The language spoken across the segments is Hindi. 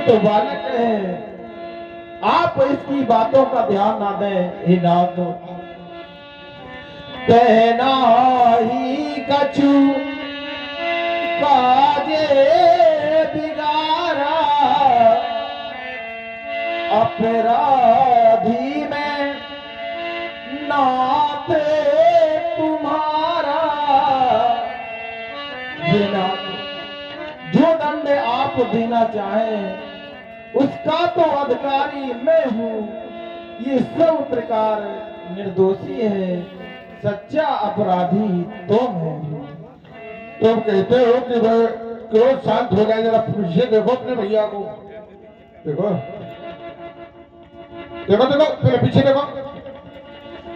तो बालक है, आप इसकी बातों का ध्यान ना दें। हे नाथ, कहना ही कछु काजे बिगारा, अपराधी में नाथ तुम्हारा। जो दंड आप देना चाहें उसका तो अधिकारी मैं हूँ। ये सब प्रकार निर्दोषी है, सच्चा अपराधी तुम है। तुम कहते हो कि वह क्रोध शांत हो जाए, जरा पीछे देखो अपने भैया को। देखो देखो देखो, पहले पीछे देखो।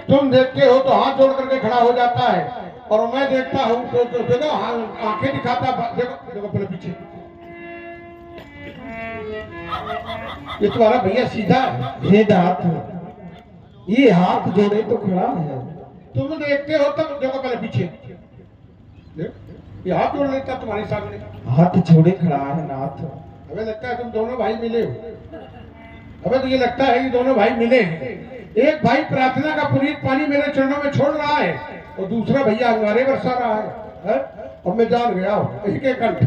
तुम देखते हो तो हाथ जोड़ करके खड़ा हो जाता है, और मैं देखता हूँ तो देखो आंखें दिखाता। देखो देखो पहले पीछे। ये तुम्हारा भैया सीधा है। हे नाथ, ये हाथ जोड़े तो खड़ा है। तुम देखते हो तब देखो पहले पीछे। ये हाथ जोड़ लेता तुम्हारे सामने, हाथ जोड़े खड़ा है नाथ। हमें लगता है तुम दोनों भाई मिले हो। हमें तो ये लगता है कि दोनों भाई मिले हैं। एक भाई प्रार्थना का पुनीत पानी मेरे चरणों में छोड़ रहा है, और दूसरा भैया हमारे बरसा रहा है। और मैं जान गया हूं यही के कंठ,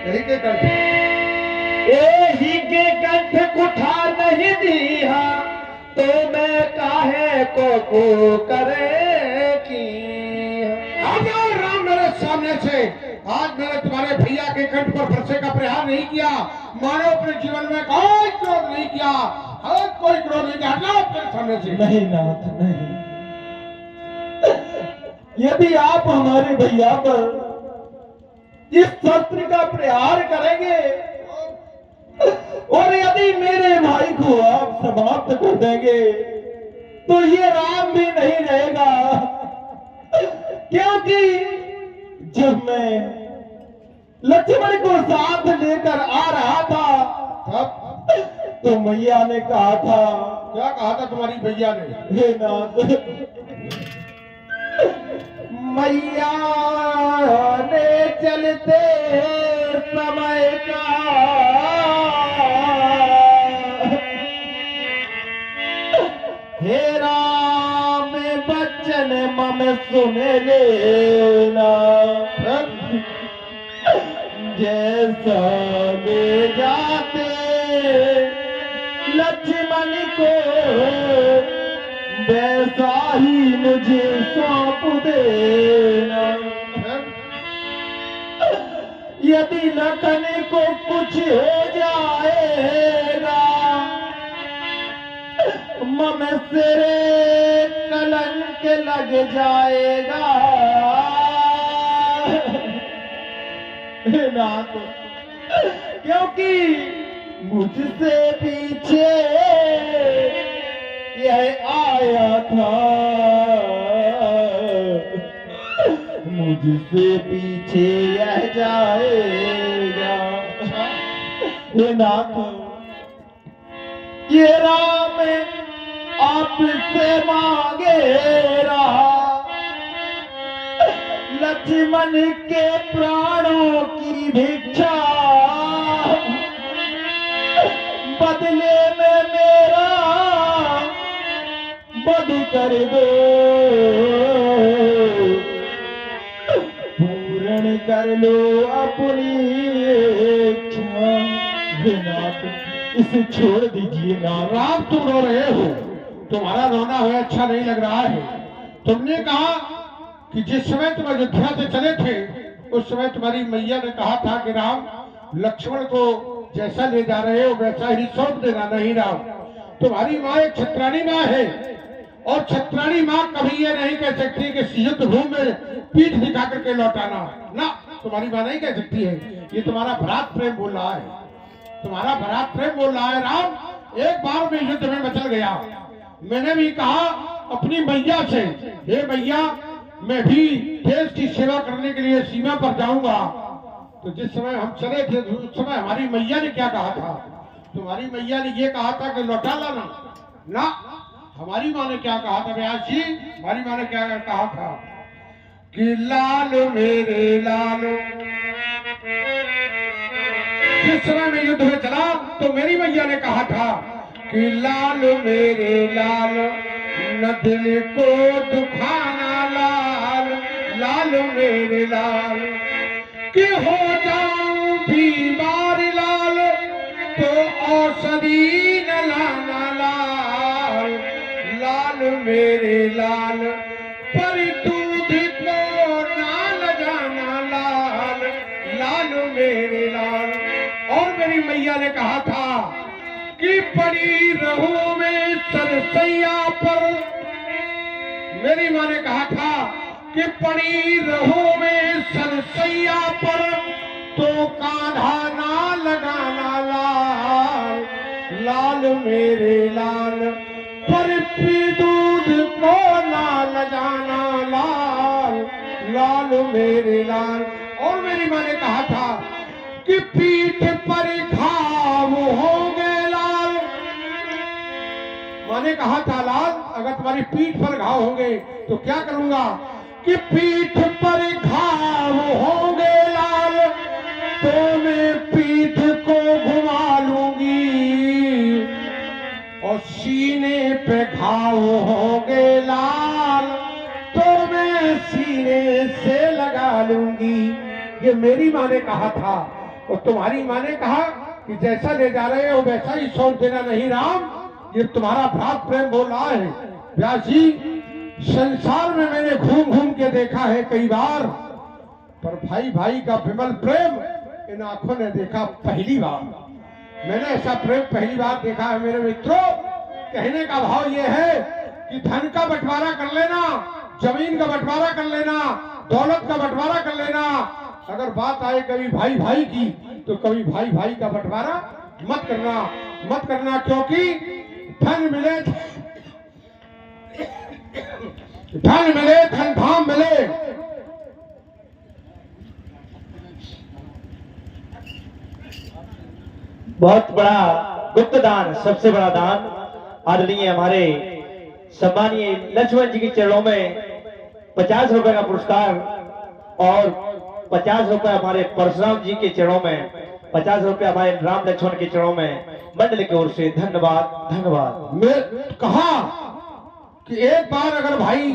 यही के कंठ, यही के कंठ कुठार नहीं दिया तो मैं काहे को करे की। राम मेरे सामने से आज मैंने तुम्हारे भैया के कंठ पर फरसे का प्रहार नहीं किया। मानो अपने जीवन में कोई क्रोध नहीं किया, कोई क्रोध नहीं किया। हटाओ अपने सामने से। नहीं नाथ नहीं, यदि आप हमारे भैया पर इस शस्त्र का प्रहार करेंगे और यदि मेरे भाई को आप समाप्त कर देंगे तो ये राम भी नहीं रहेगा। क्योंकि जब मैं लक्ष्मण को साथ लेकर आ रहा था तो मैया ने कहा था। क्या कहा था तुम्हारी भैया ने? हे नाथ, मैया ने चलते समय का हे राम बच्चन मम सुन लेना, जैसा ले जाते लक्ष्मण को वैसा ही मुझे सौंप देना। यदि लखन को कुछ हो जाएगा मम सिरे कलंक लग जाएगा। नाथ, क्योंकि मुझसे पीछे यह आया था, मुझसे पीछे यह जाएगा। हे नाथ, ये राम आपसे मांगे रहा लक्ष्मण के प्राणों की भिक्षा, बदले में मेरा वध कर दो, पूर्ण कर लो अपनी इच्छा। इसे छोड़ दीजिए ना। राम तुम रो रहे हो, तुम्हारा रोना हुआ अच्छा नहीं लग रहा है। तुमने कहा कि जिस समय तुम अयोध्या से चले थे उस समय तुम्हारी मैया ने कहा था कि राम लक्ष्मण को जैसा ले जा रहे हो वैसा ही सौंप देना। नहीं राम, तुम्हारी माँ एक छत्राणी माँ है, और छत्राणी माँ कभी ये नहीं कह सकती कि युद्ध भूमि में पीठ दिखा करके लौटाना ना। तुम्हारी माँ नहीं कह सकती है। ये तुम्हारा भ्रात प्रेम बोल रहा है, तुम्हारा भ्रात प्रेम बोल रहा है। राम एक बार में युद्ध में मचल गया। मैंने भी कहा अपनी मैया से, हे मैया मैं भी देश की सेवा करने के लिए सीमा पर जाऊंगा। तो जिस समय हम चले थे उस समय हमारी मैया ने क्या कहा था? तुम्हारी मैया ने ये कहा था कि लौटा लाना ना। हमारी माँ ने क्या कहा था व्यास जी? हमारी माँ ने क्या कहा था कि लाल मेरे लाल, जिस जिस समय में युद्ध में चला तो मेरी मैया ने कहा था कि लाल मेरे लाल न दिल को दुखाना लाल, लाल मेरे लाल कि हो जाऊं बीमार लाल तो औषधि न लाना लाल, लाल मेरे लाल पर दूध को ना ल जाना लाल, लाल मेरे लाल। और मेरी मैया ने कहा था कि पड़ी रहूं मैं सरसैया पर, मेरी माँ ने कहा था कि पड़ी रहूं मैं सरसैया पर तो कान्हा ना लगाना लाल, लाल मेरे लाल पर पी दूध को ना लगाना लाल, लाल मेरे लाल। और मेरी माँ ने कहा था कि पीठ पर घाव होंगे लाल, माँ ने कहा था लाल अगर तुम्हारी पीठ पर घाव होंगे तो क्या करूंगा कि पीठ पर घाव होंगे लाल तो मैं पीठ को घुमा लूंगी और सीने पे घाव होंगे लाल तो मैं सीने से लगा लूंगी। ये मेरी माँ ने कहा था और तुम्हारी माँ ने कहा कि जैसा ले जा रहे हो वैसा ही सौंप देना नहीं राम, ये तुम्हारा भ्रात प्रेम बोल रहा है। व्यास जी संसार में मैंने घूम घूम के देखा है कई बार, पर भाई भाई का विमल प्रेम इन आंखों ने देखा पहली बार। मैंने ऐसा प्रेम पहली बार देखा है मेरे मित्रों। कहने का भाव ये है कि धन का बंटवारा कर लेना, जमीन का बंटवारा कर लेना, दौलत का बंटवारा कर लेना, अगर बात आए कभी भाई भाई की तो कभी भाई भाई का बंटवारा मत करना, मत करना, क्योंकि धन मिले धन धाम मिले, बहुत बड़ा गुप्त दान, सबसे बड़ा दान आदरणीय हमारे सम्मानीय लक्ष्मण जी के चरणों में 50 रुपए का पुरस्कार और 50 रुपए हमारे परशुराम जी के चरणों में, 50 रुपए हमारे राम लक्ष्मण के चरणों में मंडल की ओर से धन्यवाद धन्यवाद। मैं कहा कि एक बार अगर भाई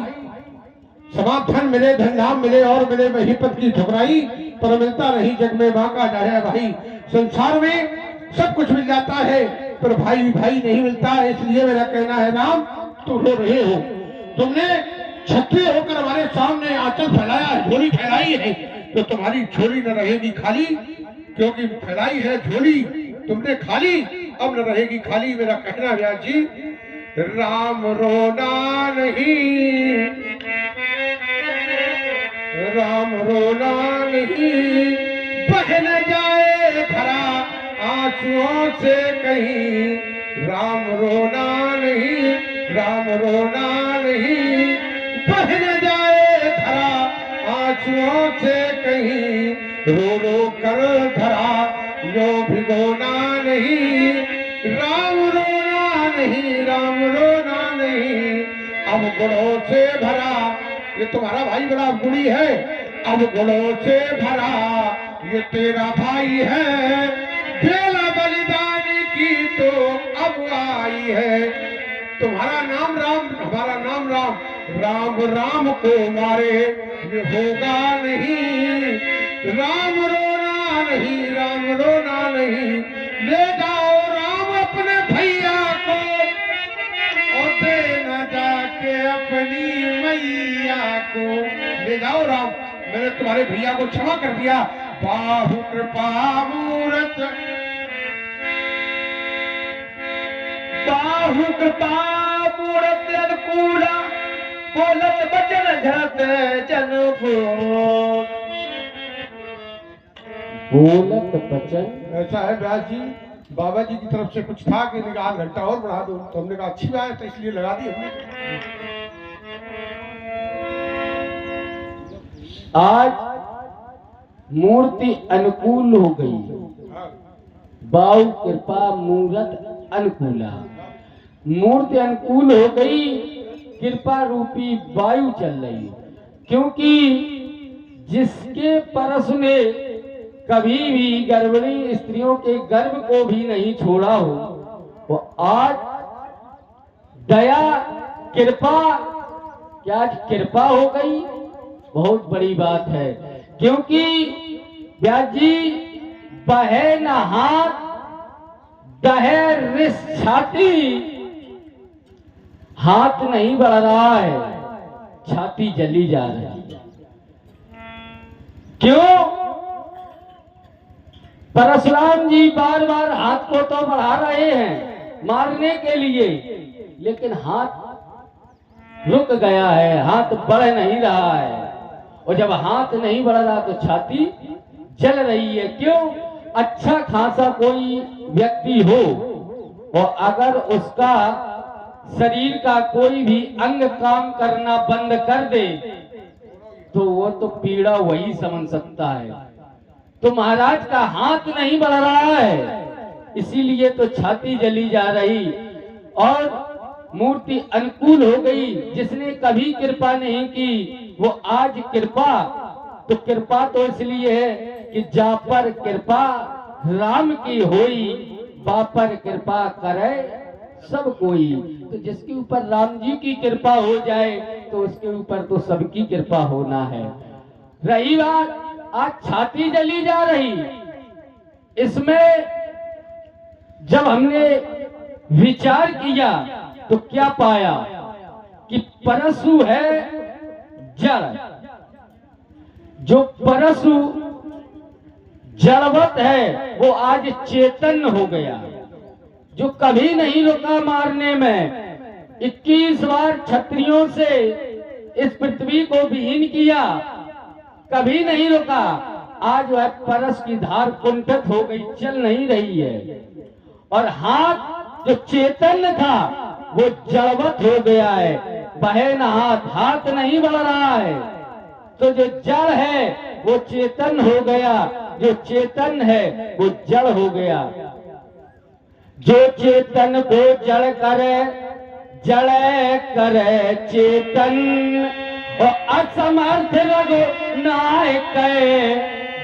समाप्त धन मिले, धन धाम मिले और मिले वही पद की ठुकराई, पर मिलता नहीं जग में मां का जाया भाई। संसार में सब कुछ मिल जाता है पर भाई भाई नहीं मिलता है। इसलिए मेरा कहना है राम तुम रो रहे हो, तुमने क्षत्रिय होकर हमारे सामने आंचल फैलाया है, झोली फैलाई है, तो तुम्हारी झोली न रहेगी खाली, क्योंकि फैलाई है झोली तुमने खाली, अब न रहेगी खाली। मेरा कहना है व्यास जी राम रोना नहीं, राम रोना नहीं, बह न जाए धरा आंसुओं से कहीं, राम रोना नहीं, राम रोना नहीं, बह न जाए धरा आंसुओं से कहीं, रो रो कर धरा यो भिगोना नहीं, राम रोना नहीं, राम रोना नहीं, अब गुणों से भरा, ये तुम्हारा भाई बड़ा गुणी है, अब गुणों से भरा ये तेरा भाई है, बेला बलिदान की तो अब आई है। तुम्हारा नाम राम, हमारा नाम राम, राम राम को मारे ये होगा नहीं, राम रोना नहीं, राम रोना नहीं, ले जाओ राम अपने भैया को और देना जाके अपनी मैया को, ले जाओ राम, मैंने तुम्हारे भैया को क्षमा कर दिया। बाहु कृपा मूरत, बाहु कृपा मूरत अनुकूला, बोलत बचन झट जन फूल, बोलत बचन। ऐसा है व्यास जी, बाबा जी की तरफ से कुछ था कि निगाह घंटा और बढ़ा दो, तो हमने कहा अच्छी बात है इसलिए लगा दी हमने। आज मूर्ति अनुकूल हो गई, बाहु कृपा मूरत अनुकूला, मूर्ति अनुकूल हो गई, कृपा रूपी वायु चल रही, क्योंकि जिसके परस में कभी भी गर्भिणी स्त्रियों के गर्भ को भी नहीं छोड़ा हो, वो आज दया कृपा, क्या आज कृपा हो गई, बहुत बड़ी बात है। क्योंकि व्यास जी बहे न हाथ दहे रिस छाती, हाथ नहीं बढ़ रहा है, छाती जली जा रही है। क्यों? परशुराम जी बार बार हाथ को तो बढ़ा रहे हैं मारने के लिए, लेकिन हाथ रुक गया है, हाथ बढ़ नहीं रहा है। और जब हाथ नहीं बढ़ रहा तो छाती जल रही है। क्यों? अच्छा खासा कोई व्यक्ति हो और अगर उसका शरीर का कोई भी अंग काम करना बंद कर दे तो वो तो पीड़ा वही समझ सकता है। तो महाराज का हाथ नहीं बढ़ रहा है, इसीलिए तो छाती जली जा रही और मूर्ति अनुकूल हो गई। जिसने कभी कृपा नहीं की वो आज कृपा, तो कृपा तो इसलिए है कि जा पर कृपा राम की होई, बापर कृपा करे सब कोई। तो जिसके ऊपर राम जी की कृपा हो जाए तो उसके ऊपर तो सबकी कृपा होना है। रही बात आज छाती जली जा रही, इसमें जब हमने विचार किया तो क्या पाया कि परशु है जड़, जो परशु जड़वत है वो आज चेतन हो गया, जो कभी नहीं रुका मारने में। 21 बार क्षत्रियों से इस पृथ्वी को विहीन किया, कभी नहीं रुका। आज वह परश की धार कुंठित हो गई, चल नहीं रही है। और हाथ जो चेतन था वो जड़वत हो गया है, बहे न हाथ, हाथ नहीं बढ़ रहा है। तो जो जड़ है वो चेतन हो गया, जो चेतन है वो जड़ हो गया। जो चेतन को जड़ करे, जड़ करे चेतन, और असमर्थ रघु नायक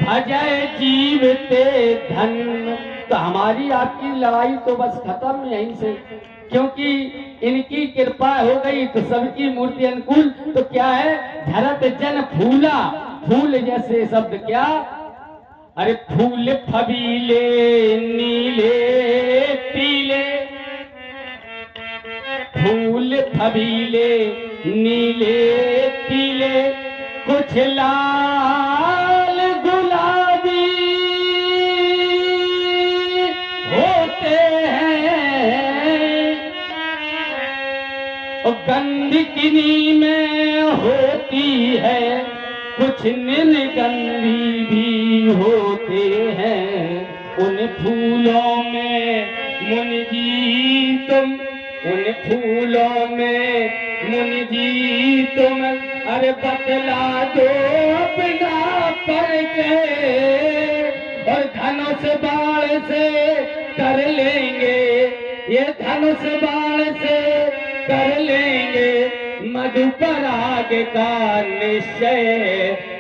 भजय जीवते धन। तो हमारी आपकी लड़ाई तो बस खत्म यहीं से, क्योंकि इनकी कृपा हो गई तो सबकी मूर्ति अनुकूल। तो क्या है, धरत जन फूला, फूल जैसे शब्द क्या, अरे फूल फबीले नीले पीले, फूल फबीले नीले पीले, कुछ लाल गुलाबी होते हैं, और गंध किन्हीं में होती है, कुछ निर्गंधी भी होते हैं। उन फूलों में मुनि जी तुम, उन फूलों में मुनि जी तुम, अरे बतला दो अपना परिचय, और धनुष बाण से कर लेंगे, ये धनुष बाण से कर लेंगे मधुपराग का निश्चय।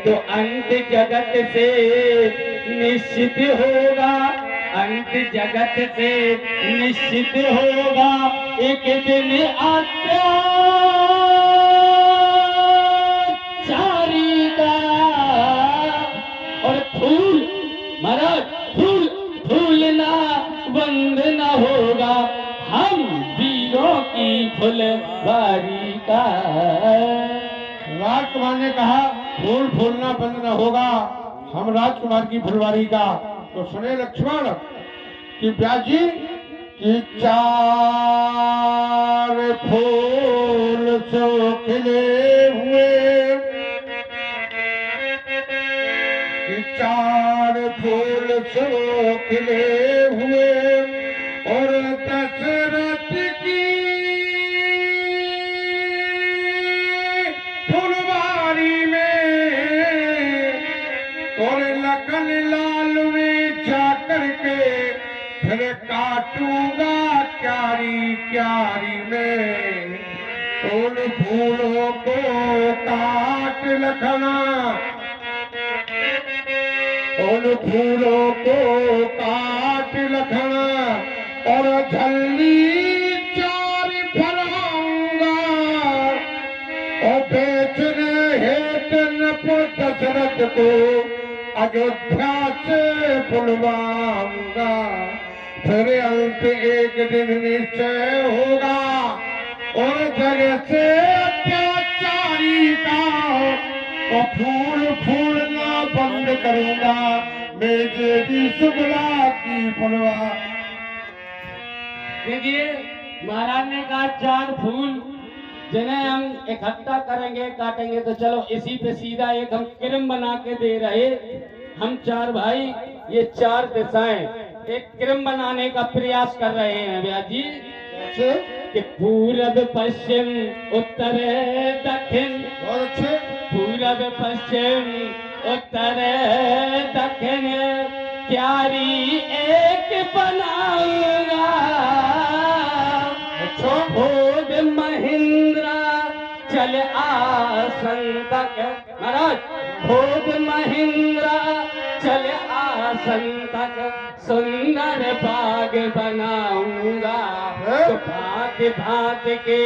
तो अंत जगत से निश्चित होगा, अंत जगत से निश्चित होगा, एक दिन अत्याचारी का। और फूल महाराज, फूल फूलना बंद न होगा, हम वीरों की फुलवारी का। राजकुमार ने कहा फूल फूलना बंद न होगा, हम राजकुमार की फुलवारी का। तो सुने लक्ष्मण कि व्यास जी कि चार फूल सो खिले हुए, कि चार फूल सो खिले हुए, और दशरथ की फुलवारी में, और लखन लाल में जाकर के फिर काटूंगा क्यारी क्यारी में। उन फूलों को काट लखना, उन फूलों को काट लखन और झल्ली चार फलाऊंगा और बेचने हेत नपुर दशरथ को अयोध्या से बुलवाऊंगा। फिर अंत एक दिन निश्चय होगा और जगह से अत्याचारी का और फूल फूलना बंद करूंगा मैं देवी शुक्ला की फुलवा। देखिए महाराज ने कहा 4 फूल जिन्हें हम इकट्ठा करेंगे काटेंगे, तो चलो इसी पे सीधा एक हम क्रम बना के दे रहे। हम 4 भाई ये 4 दिशाएं एक क्रम बनाने का प्रयास कर रहे हैं ब्यास जी कि पूरब पश्चिम उत्तर दक्षिण। बहुत अच्छे। पूरब पश्चिम उत्तर दक्षिण क्यारी एक बनाऊंगा। भोग महेंद्रा चल आसन तक। महाराज भोग महेंद्रा चल आसन तक सुंदर बाग बनाऊंगा। तो भांत भांत के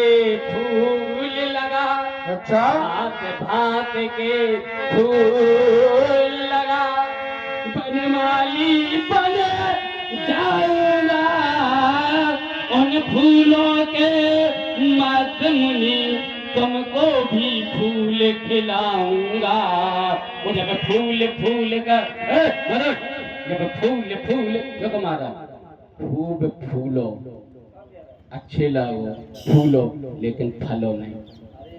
फूल लगा। अच्छा। भांत भांत के फूल लगा बनमाली बन जाऊंगा। उन फूलों के मध्य मुनि तुमको भी फूल खिलाऊंगा। वो जब फूल फूल कर जब फूल फूल जो मारा खूब फूलो अच्छे लगो फूलो लेकिन फलो नहीं।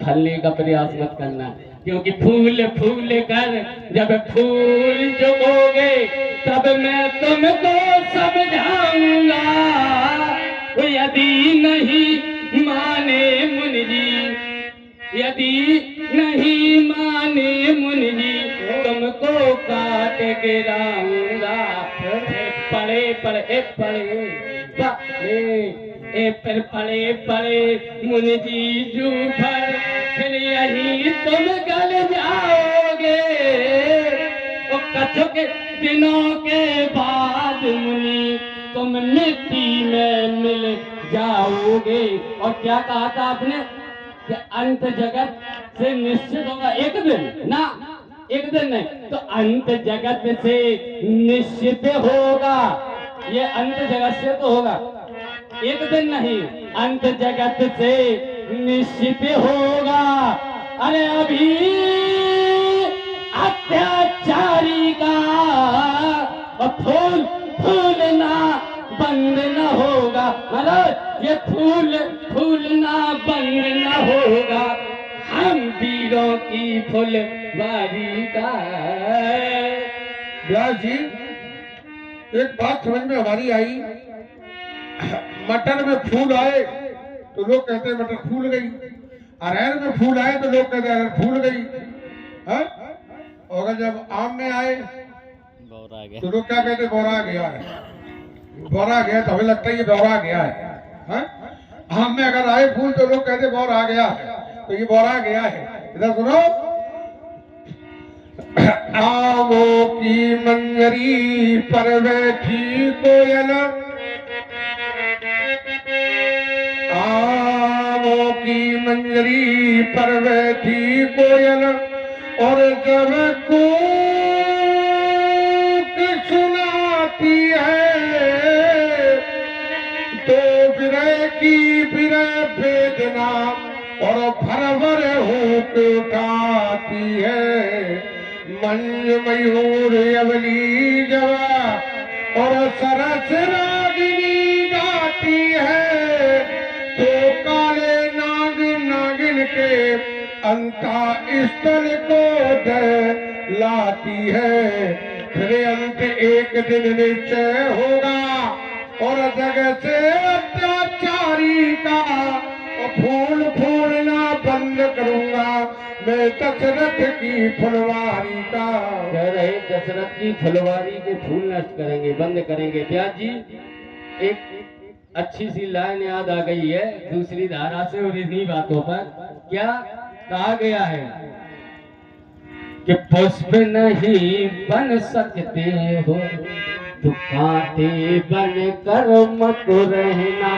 फलने का प्रयास मत करना क्योंकि फूल फूल कर जब फूल चुगोगे तब मैं तुमको समझाऊंगा। यदि नहीं माने मुनि जी, यदि नहीं माने मुनि जी तुमको काट गिराऊंगा। पड़े पड़े पड़े फिर पड़े पड़े मुनि जी जू भर फिर यही तुम गल जाओगे। कछुक दिनों के बाद मुनि तुम मिट्टी में मिल जाओगे। और क्या कहा था आपने कि अंत जगत से निश्चित होगा एक दिन ना, एक दिन नहीं तो अंत जगत से निश्चित होगा। ये अंत जगत से तो होगा एक दिन नहीं, अंत जगत से निश्चित होगा। अरे अभी अत्याचारी का और फूल फूलना बंद न होगा। महाराज ये फूल फूलना बंद न होगा। हम वीरों की फुलवारी का। व्यास जी एक बात समझ में हमारी आई, मटर में फूल आए तो लोग कहते हैं मटर फूल गई, अरहर में फूल आए तो लोग कहते हैं अरहर फूल गई है? और अगर जब आम में आए तो लोग क्या कहते हैं बौरा गया है। बौरा गया तो हमें लगता है ये बौरा गया है? आम में अगर आए फूल तो लोग कहते बौरा गया है, तो ये बौरा गया है। इधर सुनो, आमों की मंजरी पर बैठी कोयल, आमों की मंजरी पर बैठी कोयल और जब कूक सुनाती है तो विरह की विरह वेदना और भर भर हुक उठाती है। मंज मयूर अवली जवा और सरस रागिनी गाती है तो काले नागिन नागिन के अंता स्थल को लाती है। फिर अंत एक दिन निश्चय होगा और जगह से अत्याचारी का और फूल फूलना बंद करूंगा मैं दशरथ की फुलवारी का। कह रहे दशरथ की फुलवारी के फूल नष्ट करेंगे बंद करेंगे। व्यास जी एक अच्छी सी लाइन याद आ गई है दूसरी धारा से और इन्हीं बातों पर। क्या कहा गया है कि पुष्प नहीं बन सकते हो तो कांटे बन कर मत रहना,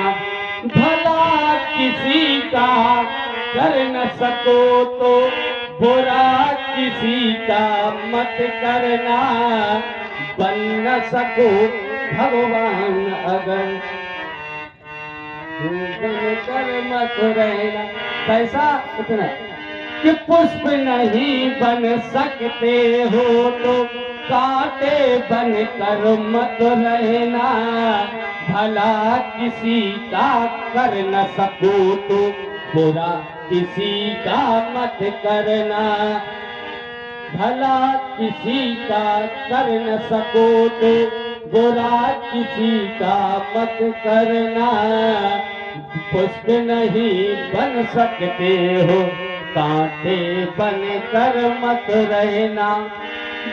भला किसी का कर न सको तो बुरा किसी का मत करना, बन न सको भगवान अगर बन कर मत रहना। कैसा इतना कि पुष्प नहीं बन सकते हो तो कांटे बन कर मत रहना, भला किसी का कर न सको तो बुरा किसी का मत करना, भला किसी का कर न सको तो बुरा किसी का मत करना, पुष्प नहीं बन सकते हो कांटे बन कर मत रहना,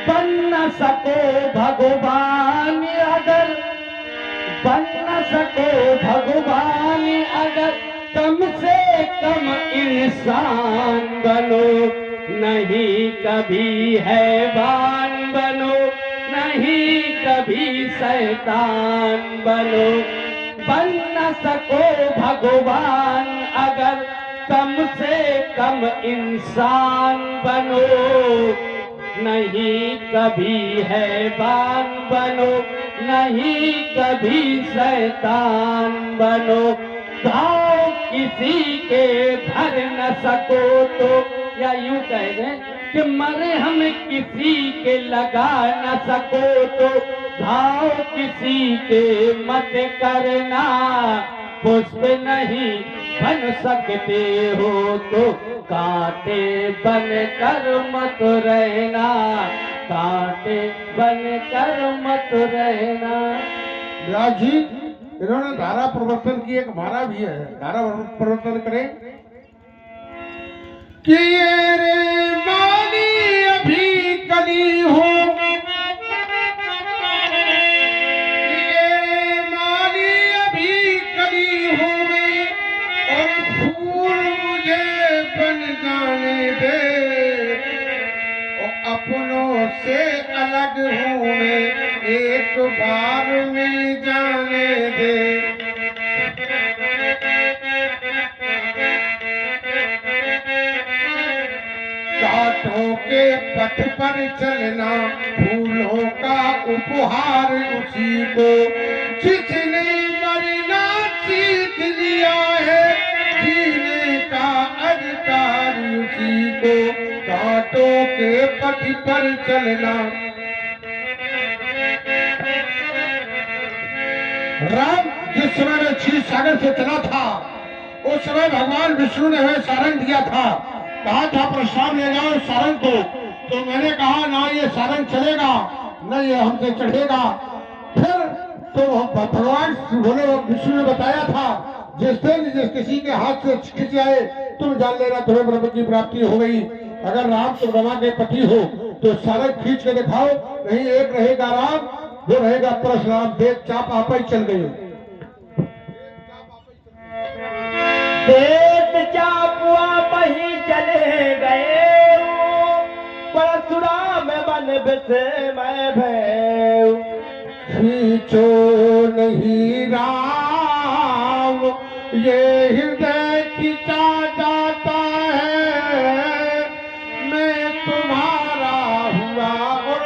बन न सको भगवान अगर, बन न सको भगवान अगर कम से कम इंसान बनो, नहीं कभी हैवान बनो, नहीं कभी शैतान बनो, बन न सको भगवान अगर कम से कम इंसान बनो, नहीं कभी हैवान बनो, नहीं कभी शैतान बनो, घाव किसी के भर न सको तो, या यूं कह दें कि मरे हम किसी के लगा न सको तो घाव किसी के मत करना, पुष्प नहीं बन सकते हो तो कांटे बन कर मत रहना, कांटे बन कर मत रहना। व्यास जी इन्होंने धारा प्रवर्तन की, एक हमारा भी है, धारा प्रवर्तन करें कि ये रे माली अभी कली हो, ये रे माली अभी कली हो में और फूल मुझे बन जाने दे, और अपनों से अलग हूँ मैं एक बार मिल जाने दे। कांटों के पथ पर चलना फूलों का उपहार उसी को, जिसने मरना सीख लिया है जीने का अधिकार उसी को, कांटों के पथ पर चलना। राम जिस समय में क्षीर सागर से चला था उस समय भगवान विष्णु ने हमें सारंग दिया था, कहा था प्रसाद ले जाओ सारंग को, तो मैंने कहा ना ये सारंग चलेगा न ये हमसे चढ़ेगा। फिर तो भगवान बोले विष्णु ने बताया था जिस दिन जिस किसी के हाथ से खिंच जाए तुम जान लेना तुम्हें ब्रह्म की प्राप्ति हो गई। अगर राम तुम रमा के पति हो तो सारंग खींच के दिखाओ, नहीं एक रहेगा राम वो रहेगा परशुराम, देख चाप आप ही चल गई। देत चापुआ पही चले गए, परशुराम बन बिसे मैं भय, खींचो नहीं राम ये हृदय खिंचा जाता है, मैं तुम्हारा हुआ और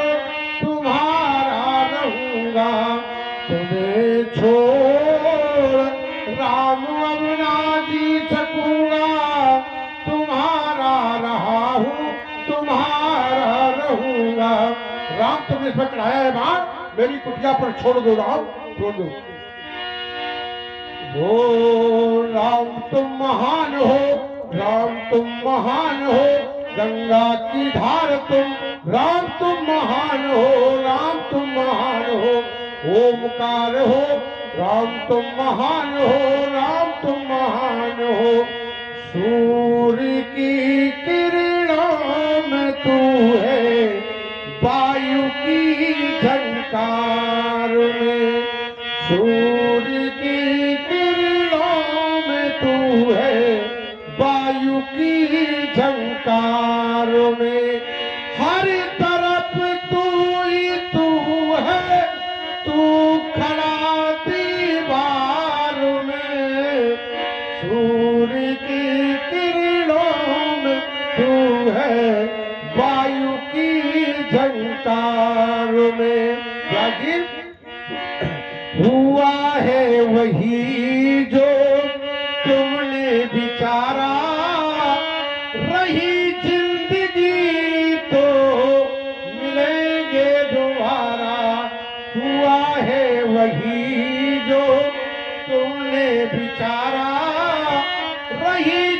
तुम्हारा रहूंगा, तुम्हें छोड़ राम अब ना जी सकूंगा, तुम्हारा रहा हूँ तुम्हारा रहूंगा। राम तुमने इस पर चढ़ाया है बाण, मेरी कुटिया पर छोड़ दो राम, छोड़ दो। हो राम तुम महान हो, राम तुम महान हो, गंगा की धार तुम, राम तुम महान हो, राम तुम महान हो, ओमकार हो, राम तुम महान हो, राम तुम महान हो, सूर्य की किरणों में तू है, वायु की झंकार में, सूर्य की किरणों में तू है, वायु की झंकार में, हर है वायु की झंकार में। क्या जी? हुआ है वही जो तुमने विचारा, रही जिंदगी तो मिलेंगे दोबारा। हुआ है वही जो तुमने विचारा, रही